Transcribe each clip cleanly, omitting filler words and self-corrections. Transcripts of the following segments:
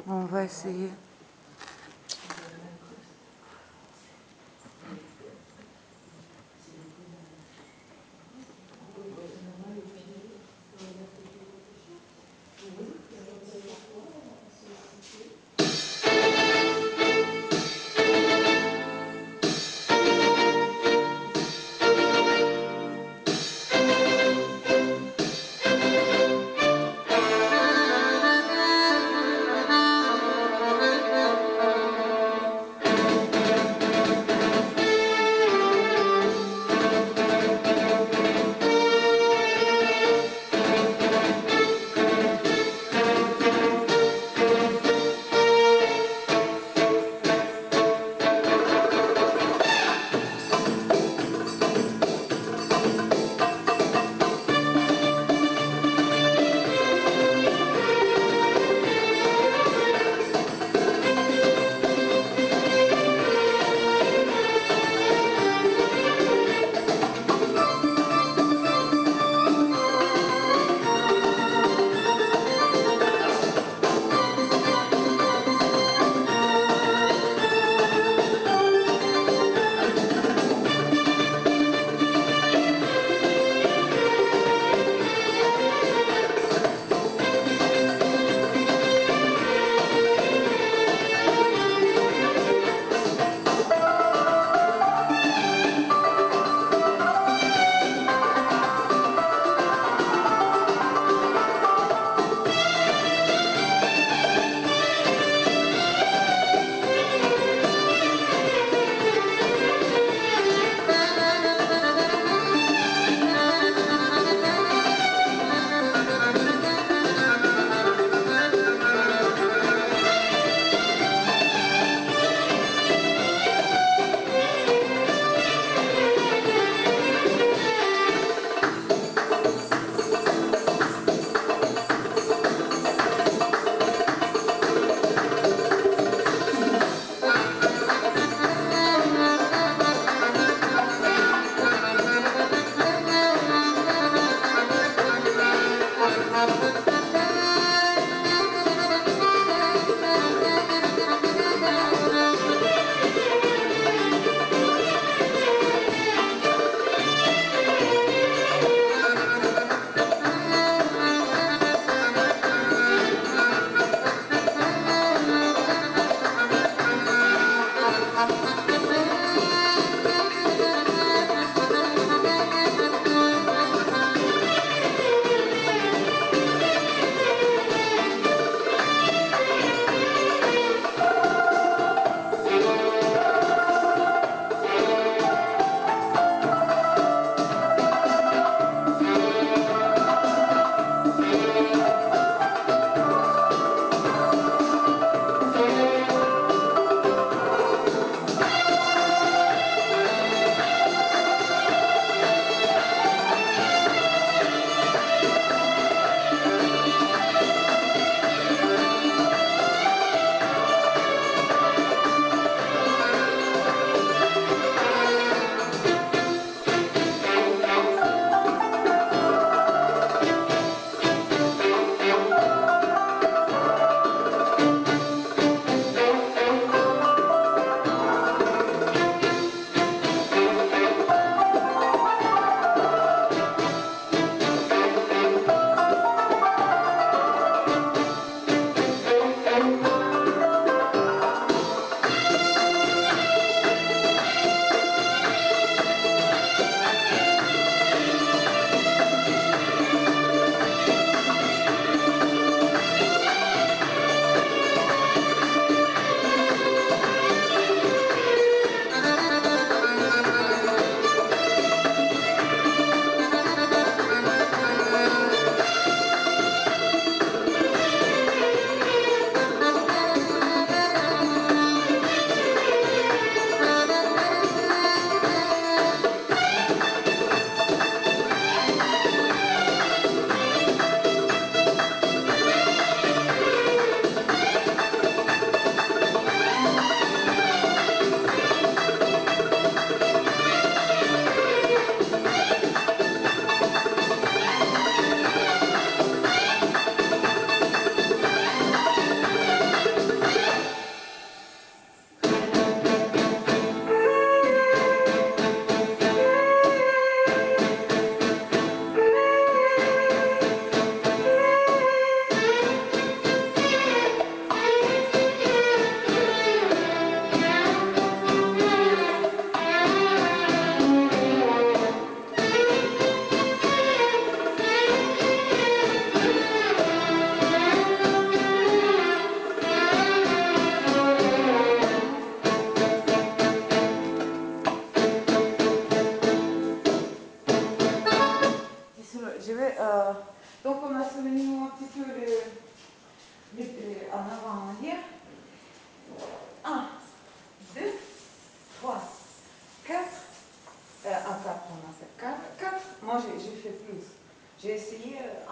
On va essayer.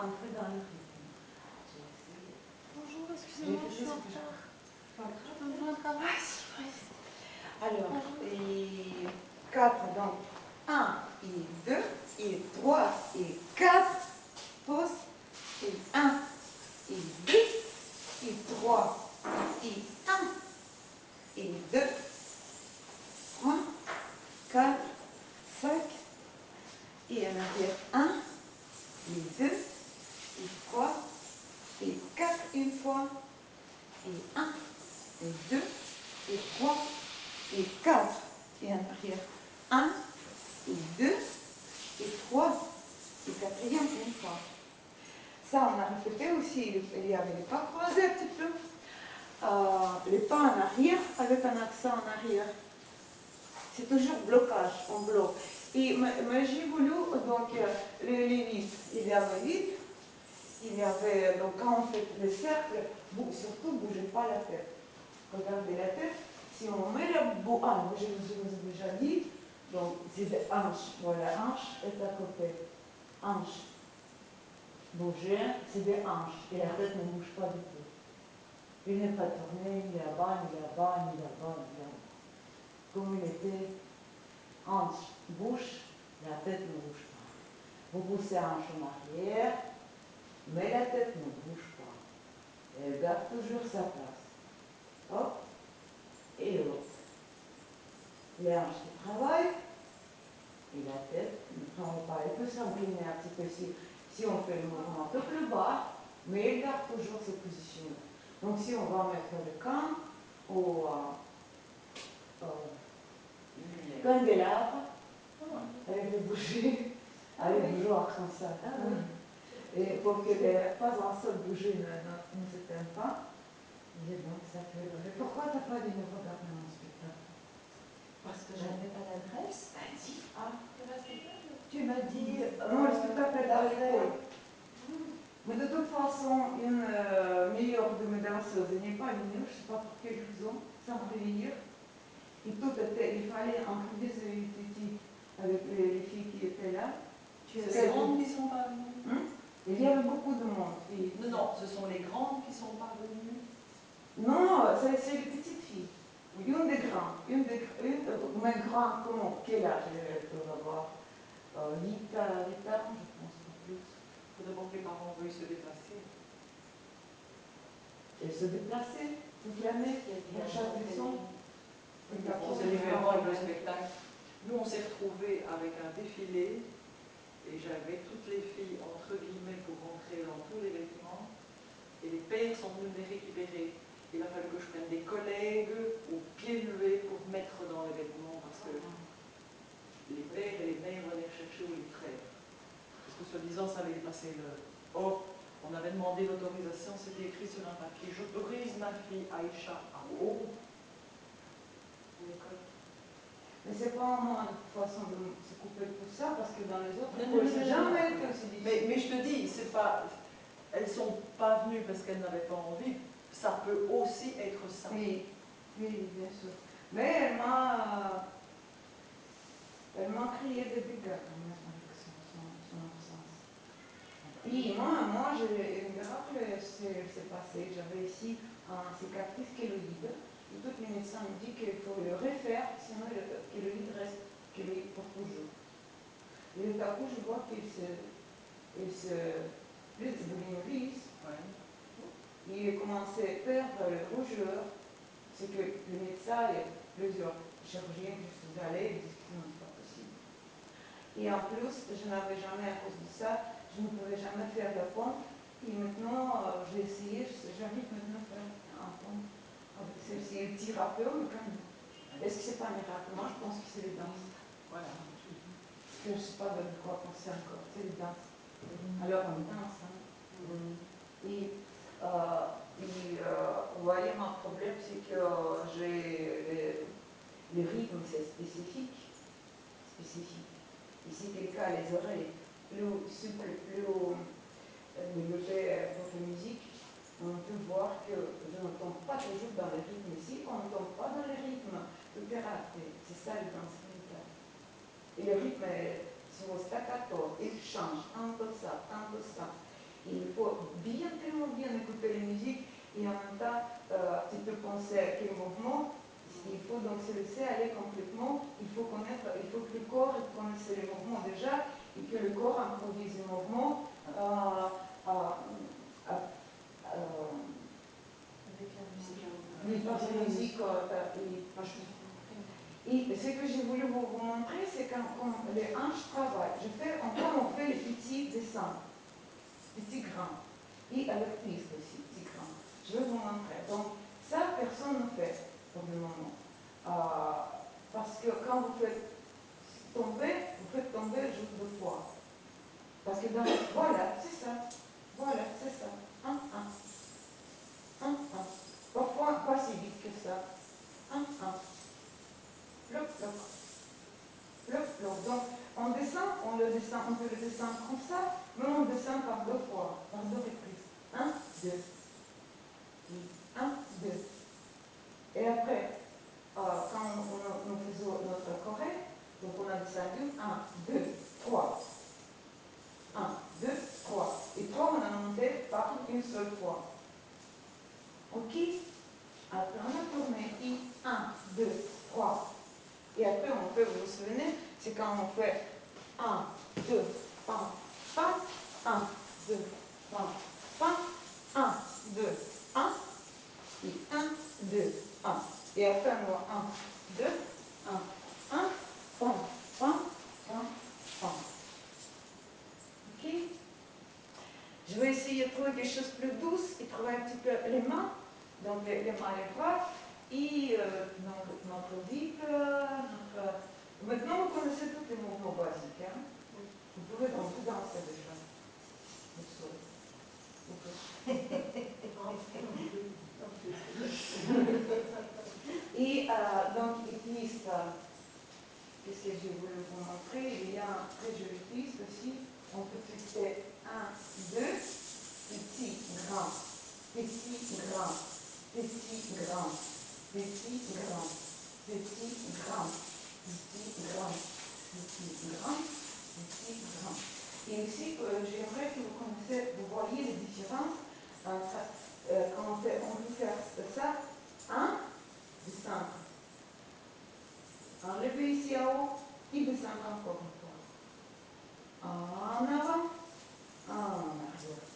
entrer dans le rythme. J'ai essayé. Bonjour, excusez-moi, je suis en retard. Je peux vous joindre avant? Alors, et 4, donc 1 et 2 et 3 et 4, pause, et 1 et 2 et 3 et 1 et 2, 3, 4, 5 et en arrière 1 et 2 et 3 et 4 une fois et 1 et 2 et 3 et 4 et en arrière 1 et 2 et 3 et quatrième une fois. Ça, on a répété aussi, il y avait les pas croisés un petit peu, les pas en arrière avec un accent en arrière. C'est toujours blocage, on bloque. Et mais j'ai voulu, donc, les 8, il y avait 8, il y avait, donc quand on fait le cercle, surtout ne bougez pas la tête. Regardez la tête, si on met la bouche, je vous ai déjà dit, donc c'est des hanches, voilà, hanche est à côté, hanche. Bouger, c'est des hanches, et la tête ne bouge pas du tout. Il n'est pas tourné, ni là-bas, ni là-bas, ni là-bas, ni là-bas. Comme il était hanche, bouche, la tête ne bouge pas. Vous poussez hanche en arrière, mais la tête ne bouge pas. Elle garde toujours sa place. Hop, et hop. Les hanches qui travaillent, et la tête ne travaille pas. Elle peut s'incliner un petit peu si on fait le mouvement un peu plus bas, mais elle garde toujours cette position. Donc si on va mettre le camp au candélabre, avec les bougies, avec le genre comme ça. Et pour que pas un seul bougie ne s'éteigne pas, et donc ça fait le... Pourquoi tu n'as pas dit de regarder mon spectacle? Parce que je n'avais pas d'adresse. Tu m'as dit... Non, le spectacle est à l'école. Mais de toute façon, une meilleure de mes danseuses n'est pas venue, je ne sais pas pour quelle raison, sans prévenir. Et tout était, il fallait inclure ces titis avec les filles qui étaient là. C'est les grandes qui ne sont pas venues. Il y avait beaucoup de monde. Non, non, ce sont les grandes qui ne sont pas venues. Non, c'est les petites filles. Oui. Une des grandes. Mais grande, comment? Quel âge elle peut avoir 8 ans, je pense, pas plus. Il faut d'abord que les parents veuillent se déplacer. Et se déplacer toute l'année pour chaque leçon. On s'est livré voir le spectacle. Nous, on s'est retrouvés avec un défilé et j'avais toutes les filles entre guillemets pour rentrer dans tous les vêtements et les pères sont venus les récupérer. Il a fallu que je prenne des collègues au pied levé pour mettre dans les vêtements parce que les pères et les mères venaient chercher ou les frères. Parce que soi-disant ça avait dépassé l'heure. Or, on avait demandé l'autorisation, c'était écrit sur un papier. J'autorise ma fille Aïcha à l'école. Mais c'est pas moi de toute façon de se couper de tout ça parce que dans les autres écoles, c'est jamais été aussi difficile. Mais je te dis, c'est pas, elles sont pas venues parce qu'elles n'avaient pas envie. Ça peut aussi être ça. Oui, oui, bien sûr. Mais elle m'a crié des dégâts quand même avec son absence. Et moi j'ai un miracle s'est passé. J'avais ici un cicatrice kéloïde. Et tous les médecins me disent qu'il faut le refaire, sinon le kéloïde reste kéloïde pour toujours. Et tout à coup, je vois qu'il se plus de lisse. Il commençait à perdre le rougeur. C'est que le médecin et plusieurs chirurgiens que je suis allée, ils disent que non, c'est pas possible. Et en plus, je n'avais jamais, à cause de ça, je ne pouvais jamais faire la pompe. Et maintenant, j'ai essayé, j'arrive maintenant à faire un pompe avec celle-ci. Elle tire un peu, mais quand même. Est-ce que c'est pas un miracle? Moi, je pense que c'est les danses. Voilà. Parce que je ne sais pas de quoi penser encore. C'est les danses. Alors, on danse. Hein. Et vous voyez, mon problème, c'est que j'ai le rythme, c'est spécifique. Et si quelqu'un a les oreilles plus souples, plus développées pour la musique, on peut voir que je ne tombe pas toujours dans le rythme. Ici, on ne tombe pas dans le rythme, tout est raté. C'est ça le danse spirituel. Et le rythme, c'est au staccato, il change un peu ça, un peu ça. Et il faut tellement bien écouter la musique et en même temps, tu peux penser à quel mouvement. Il faut donc se laisser aller complètement. Il faut que le corps connaisse les mouvements déjà et que le corps improvise les mouvements. Avec la musique. Oui, par la musique. Et ce que j'ai voulu vous montrer, c'est quand les hanches travaillent. Encore on fait les petits dessins, petits grains. Et avec twist aussi, petits grains. Je vais vous montrer. Donc, ça, personne ne fait pour le moment. Parce que quand vous faites tomber juste 2 fois. Parce que voilà, c'est ça. Voilà, c'est ça. Un. Parfois, pas si vite que ça. Un. Plop, plop. Plop, plop. Donc, on peut le descendre comme ça, mais on le descend par 2 fois, par 2 reprises. 1, 2. 1, 2. Et après, quand nous faisons notre choré, donc on a descendu 1, 2, 3. 1, 2, 3. Et 3, on a monté par une seule fois. OK? Après, on a tourné. 1, 2, 3. Et après, on fait, vous vous souvenez, c'est quand on fait 1, 2, pam, pam, 1, 2, pam, pam, 1, 2, 1, et 1, 2, 1. Et après, on va 1, 2, 1, 1, pam, pam, pam, pam. OK? Je vais essayer de trouver quelque chose de plus douce et trouver un petit peu les mains. Donc, les mains et les bras. Et donc, notre bible, Maintenant, vous connaissez tous les mouvements basiques. Hein? Vous pouvez danser déjà. Et donc, les twists, qu'est-ce que je voulais vous montrer? Il y a un très joli twist aussi. On peut twister 1, 2, petit, grand, petit, grand, petit, grand, petit, grand, petit, grand, petit, grand, petit, grand, petit, grand. Et aussi, j'aimerais que vous voyez les différences entre quand on peut faire ça, 1, descendre, enlever ici en haut, et descendre encore une fois. En avant, en arrière,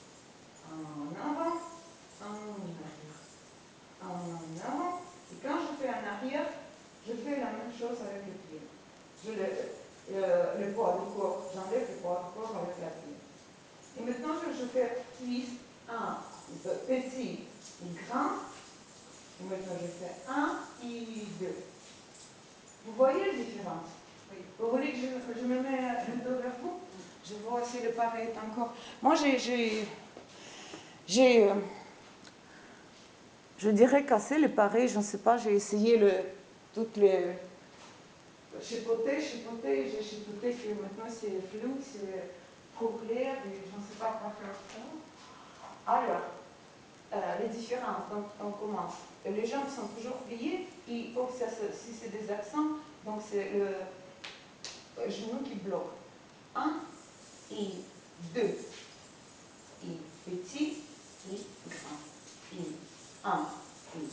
en avant, en arrière, en avant. Et quand je fais en arrière, je fais la même chose avec le pied. Le poids du corps, j'enlève le poids du corps avec la pied. Et maintenant, je fais twist 1, petit et grand. Et maintenant, je fais 1 et 2. Vous voyez la différence? Oui. Vous voulez que je me mette le dos vers vous? Je vois si le pareil est encore. Moi, je dirais casser le pareil, je ne sais pas, j'ai essayé toutes les. Chipoter, j'ai chipoté que maintenant c'est flou, c'est trop clair, et je ne sais pas quoi faire ça. Alors, les différences, donc on commence. Les jambes sont toujours pliées, et si c'est des accents, donc c'est le genou qui bloque. 1 et 2. Et petit et grand. Et 1 et